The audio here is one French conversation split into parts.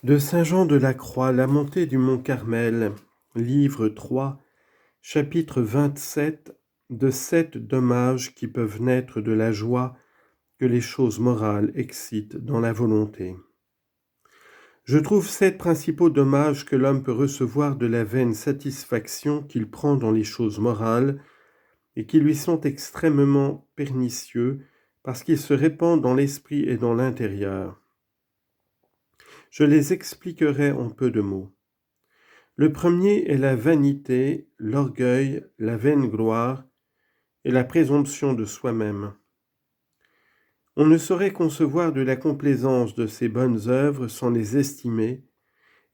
De Saint Jean de la Croix, la montée du mont Carmel, livre 3, chapitre 27, de 7 dommages qui peuvent naître de la joie que les choses morales excitent dans la volonté. Je trouve 7 principaux dommages que l'homme peut recevoir de la vaine satisfaction qu'il prend dans les choses morales et qui lui sont extrêmement pernicieux parce qu'ils se répandent dans l'esprit et dans l'intérieur. Je les expliquerai en peu de mots. Le premier est la vanité, l'orgueil, la vaine gloire et la présomption de soi-même. On ne saurait concevoir de la complaisance de ces bonnes œuvres sans les estimer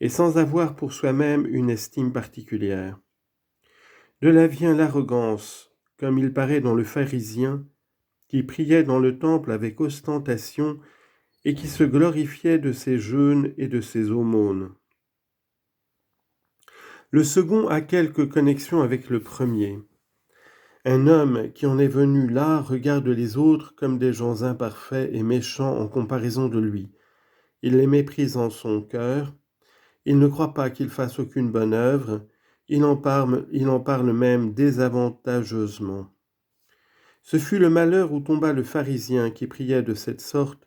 et sans avoir pour soi-même une estime particulière. De là vient l'arrogance, comme il paraît dans le pharisien, qui priait dans le temple avec ostentation et qui se glorifiait de ses jeûnes et de ses aumônes. Le second a quelque connexion avec le premier. Un homme qui en est venu là regarde les autres comme des gens imparfaits et méchants en comparaison de lui. Il les méprise en son cœur. Il ne croit pas qu'il fasse aucune bonne œuvre. Il en parle même désavantageusement. Ce fut le malheur où tomba le pharisien qui priait de cette sorte.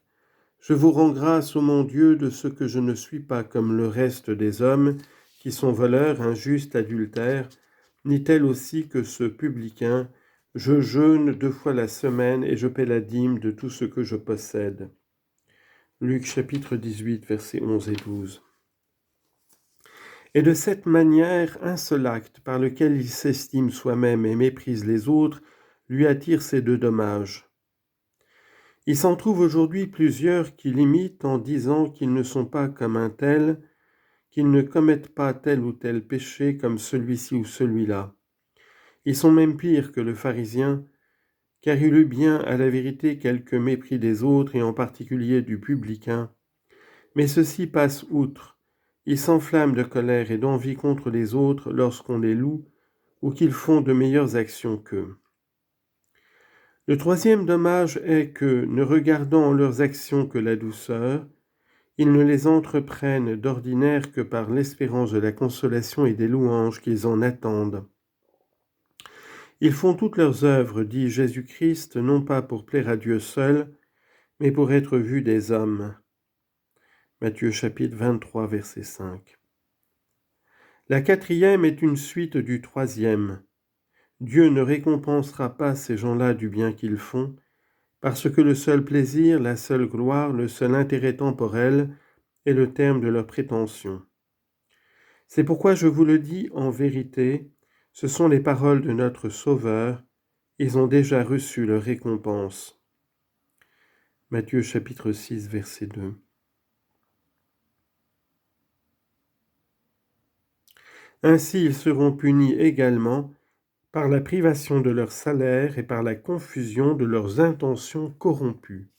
Je vous rends grâce, ô mon Dieu, de ce que je ne suis pas comme le reste des hommes, qui sont voleurs, injustes, adultères, ni tel aussi que ce publicain. Je jeûne 2 fois la semaine et je paie la dîme de tout ce que je possède. Luc chapitre 18, versets 11 et 12. Et de cette manière, un seul acte par lequel il s'estime soi-même et méprise les autres lui attire ces 2 dommages. Il s'en trouve aujourd'hui plusieurs qui l'imitent en disant qu'ils ne sont pas comme un tel, qu'ils ne commettent pas tel ou tel péché comme celui-ci ou celui-là. Ils sont même pires que le pharisien, car il eut bien à la vérité quelque mépris des autres et en particulier du publicain. Mais ceux-ci passent outre. Ils s'enflamment de colère et d'envie contre les autres lorsqu'on les loue ou qu'ils font de meilleures actions qu'eux. Le troisième dommage est que, ne regardant en leurs actions que la douceur, ils ne les entreprennent d'ordinaire que par l'espérance de la consolation et des louanges qu'ils en attendent. Ils font toutes leurs œuvres, dit Jésus-Christ, non pas pour plaire à Dieu seul, mais pour être vus des hommes. Matthieu chapitre 23, verset 5. La quatrième est une suite du troisième. Dieu ne récompensera pas ces gens-là du bien qu'ils font, parce que le seul plaisir, la seule gloire, le seul intérêt temporel est le terme de leurs prétentions. C'est pourquoi je vous le dis en vérité, ce sont les paroles de notre Sauveur, ils ont déjà reçu leur récompense. Matthieu chapitre 6, verset 2. Ainsi ils seront punis également par la privation de leur salaire et par la confusion de leurs intentions corrompues.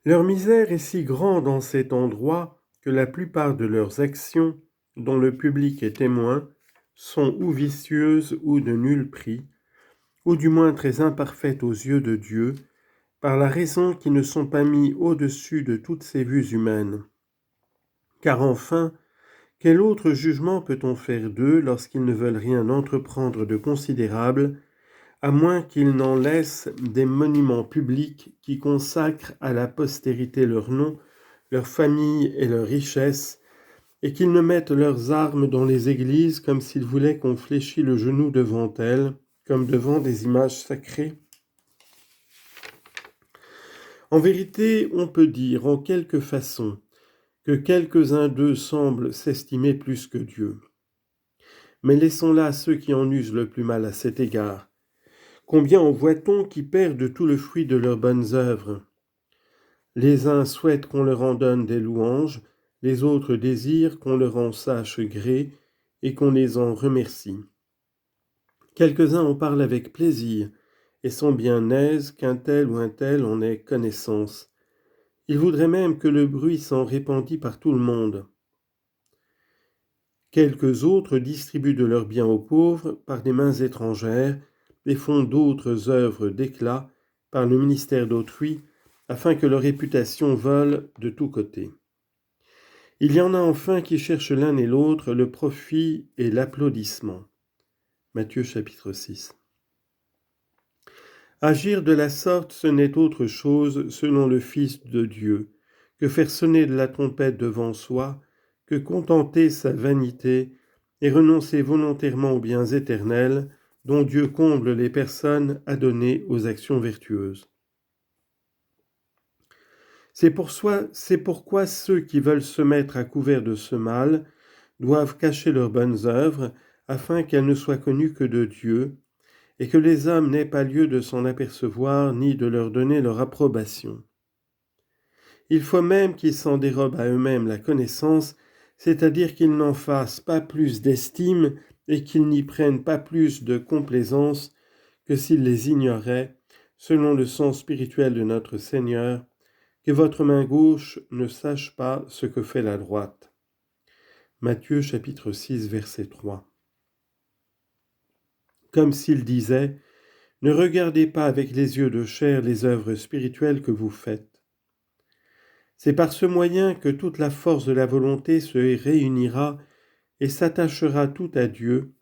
Leur misère est si grande en cet endroit que la plupart de leurs actions, dont le public est témoin, sont ou vicieuses ou de nul prix, ou du moins très imparfaites aux yeux de Dieu, par la raison qu'ils ne sont pas mis au-dessus de toutes ces vues humaines. Car enfin, quel autre jugement peut-on faire d'eux lorsqu'ils ne veulent rien entreprendre de considérable, à moins qu'ils n'en laissent des monuments publics qui consacrent à la postérité leur nom, leur famille et leurs richesses, et qu'ils ne mettent leurs armes dans les églises comme s'ils voulaient qu'on fléchît le genou devant elles, comme devant des images sacrées? En vérité, on peut dire en quelque façon que quelques-uns d'eux semblent s'estimer plus que Dieu. Mais laissons là ceux qui en usent le plus mal à cet égard. Combien en voit-on qui perdent tout le fruit de leurs bonnes œuvres? Les uns souhaitent qu'on leur en donne des louanges, les autres désirent qu'on leur en sache gré et qu'on les en remercie. Quelques-uns en parlent avec plaisir et sont bien aises qu'un tel ou un tel en ait connaissance. Ils voudraient même que le bruit s'en répandît par tout le monde. Quelques autres distribuent de leurs biens aux pauvres par des mains étrangères et font d'autres œuvres d'éclat par le ministère d'autrui, afin que leur réputation vole de tous côtés. Il y en a enfin qui cherchent l'un et l'autre le profit et l'applaudissement. Matthieu chapitre 6. Agir de la sorte, ce n'est autre chose, selon le Fils de Dieu, que faire sonner de la trompette devant soi, que contenter sa vanité et renoncer volontairement aux biens éternels dont Dieu comble les personnes adonnées aux actions vertueuses. C'est pourquoi ceux qui veulent se mettre à couvert de ce mal doivent cacher leurs bonnes œuvres, afin qu'elles ne soient connues que de Dieu, et que les hommes n'aient pas lieu de s'en apercevoir ni de leur donner leur approbation. Il faut même qu'ils s'en dérobent à eux-mêmes la connaissance, c'est-à-dire qu'ils n'en fassent pas plus d'estime et qu'ils n'y prennent pas plus de complaisance que s'ils les ignoraient, selon le sens spirituel de notre Seigneur, que votre main gauche ne sache pas ce que fait la droite. Matthieu chapitre 6 verset 3. Comme s'il disait, ne regardez pas avec les yeux de chair les œuvres spirituelles que vous faites. C'est par ce moyen que toute la force de la volonté se réunira et s'attachera tout à Dieu,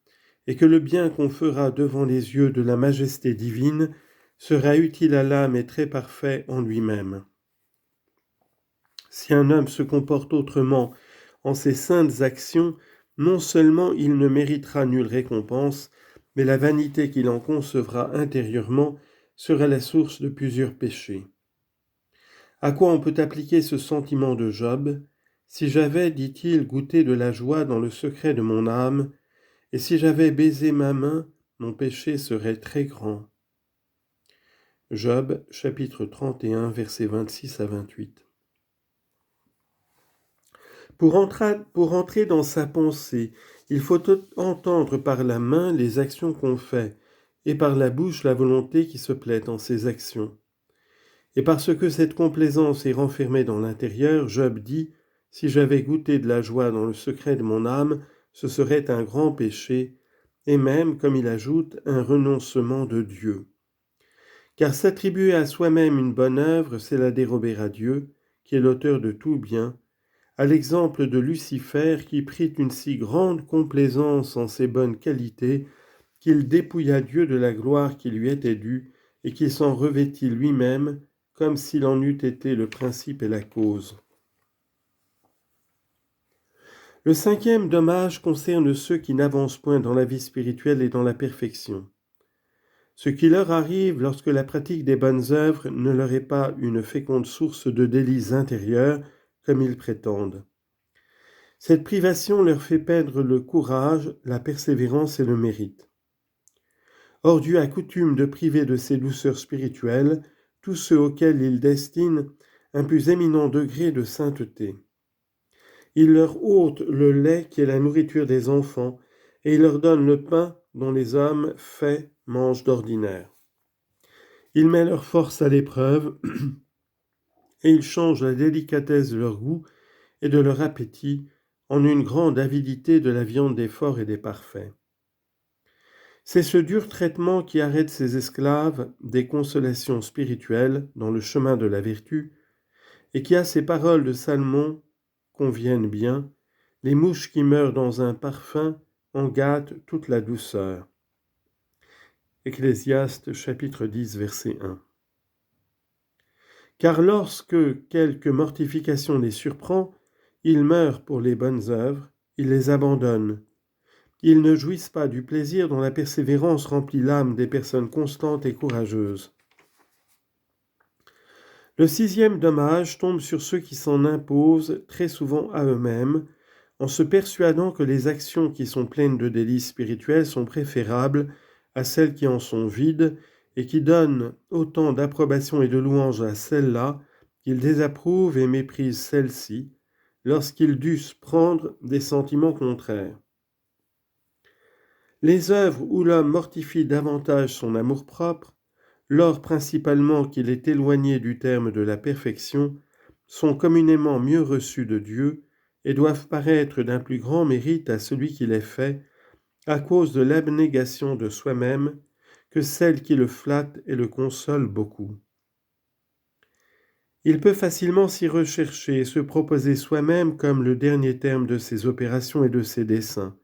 et que le bien qu'on fera devant les yeux de la majesté divine sera utile à l'âme et très parfait en lui-même. Si un homme se comporte autrement en ses saintes actions, non seulement il ne méritera nulle récompense, mais la vanité qu'il en concevra intérieurement sera la source de plusieurs péchés. À quoi on peut appliquer ce sentiment de Job ? Si j'avais, dit-il, goûté de la joie dans le secret de mon âme, et si j'avais baisé ma main, mon péché serait très grand. Job, chapitre 31, versets 26 à 28. Pour entrer dans sa pensée, il faut entendre par la main les actions qu'on fait, et par la bouche la volonté qui se plaît en ces actions. Et parce que cette complaisance est renfermée dans l'intérieur, Job dit, « Si j'avais goûté de la joie dans le secret de mon âme, ce serait un grand péché, et même, comme il ajoute, un renoncement de Dieu. Car s'attribuer à soi-même une bonne œuvre, c'est la dérober à Dieu, qui est l'auteur de tout bien, à l'exemple de Lucifer qui prit une si grande complaisance en ses bonnes qualités qu'il dépouilla Dieu de la gloire qui lui était due et qu'il s'en revêtit lui-même comme s'il en eût été le principe et la cause. Le cinquième dommage concerne ceux qui n'avancent point dans la vie spirituelle et dans la perfection. Ce qui leur arrive lorsque la pratique des bonnes œuvres ne leur est pas une féconde source de délices intérieurs, comme ils prétendent. Cette privation leur fait perdre le courage, la persévérance et le mérite. Or Dieu a coutume de priver de ses douceurs spirituelles tous ceux auxquels il destine un plus éminent degré de sainteté. Il leur ôte le lait qui est la nourriture des enfants, et il leur donne le pain dont les hommes faits mangent d'ordinaire. Il met leur force à l'épreuve, et il change la délicatesse de leur goût et de leur appétit en une grande avidité de la viande des forts et des parfaits. C'est ce dur traitement qui arrête ses esclaves des consolations spirituelles dans le chemin de la vertu, et qui, à ces paroles de Salomon, conviennent bien, les mouches qui meurent dans un parfum en gâtent toute la douceur. Ecclésiaste chapitre 10 verset 1. Car lorsque quelque mortification les surprend, ils meurent pour les bonnes œuvres, ils les abandonnent. Ils ne jouissent pas du plaisir dont la persévérance remplit l'âme des personnes constantes et courageuses. Le sixième dommage tombe sur ceux qui s'en imposent très souvent à eux-mêmes, en se persuadant que les actions qui sont pleines de délices spirituelles sont préférables à celles qui en sont vides et qui donnent autant d'approbation et de louange à celles-là qu'ils désapprouvent et méprisent celles-ci, lorsqu'ils dussent prendre des sentiments contraires. Les œuvres où l'homme mortifie davantage son amour-propre, lors principalement qu'il est éloigné du terme de la perfection, sont communément mieux reçues de Dieu et doivent paraître d'un plus grand mérite à celui qui les fait, à cause de l'abnégation de soi-même, que celles qui le flattent et le consolent beaucoup. Il peut facilement s'y rechercher et se proposer soi-même comme le dernier terme de ses opérations et de ses desseins.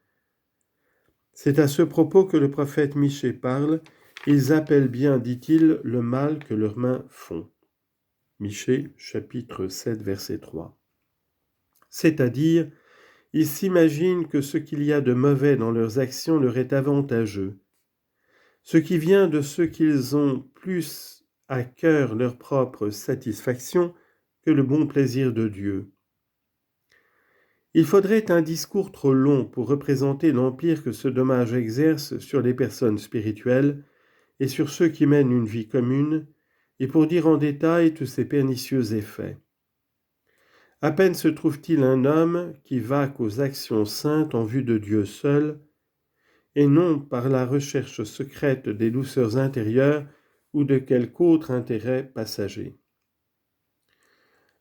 C'est à ce propos que le prophète Michée parle. Ils appellent bien, dit-il, le mal que leurs mains font. Michée, chapitre 7, verset 3. C'est-à-dire, ils s'imaginent que ce qu'il y a de mauvais dans leurs actions leur est avantageux, ce qui vient de ce qu'ils ont plus à cœur leur propre satisfaction que le bon plaisir de Dieu. Il faudrait un discours trop long pour représenter l'empire que ce dommage exerce sur les personnes spirituelles et sur ceux qui mènent une vie commune, et pour dire en détail tous ces pernicieux effets. À peine se trouve-t-il un homme qui vaque aux actions saintes en vue de Dieu seul, et non par la recherche secrète des douceurs intérieures ou de quelque autre intérêt passager.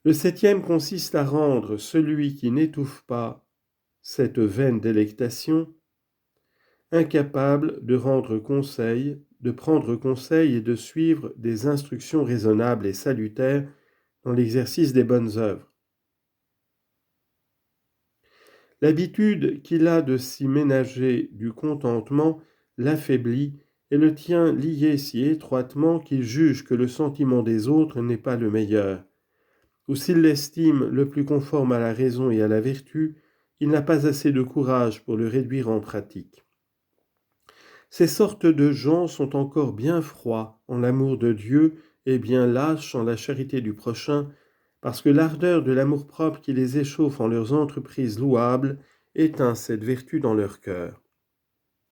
Le septième consiste à rendre celui qui n'étouffe pas cette vaine délectation incapable de prendre conseil et de suivre des instructions raisonnables et salutaires dans l'exercice des bonnes œuvres. L'habitude qu'il a de s'y ménager du contentement l'affaiblit et le tient lié si étroitement qu'il juge que le sentiment des autres n'est pas le meilleur, ou s'il l'estime le plus conforme à la raison et à la vertu, il n'a pas assez de courage pour le réduire en pratique. Ces sortes de gens sont encore bien froids en l'amour de Dieu et bien lâches en la charité du prochain, parce que l'ardeur de l'amour-propre qui les échauffe en leurs entreprises louables éteint cette vertu dans leur cœur.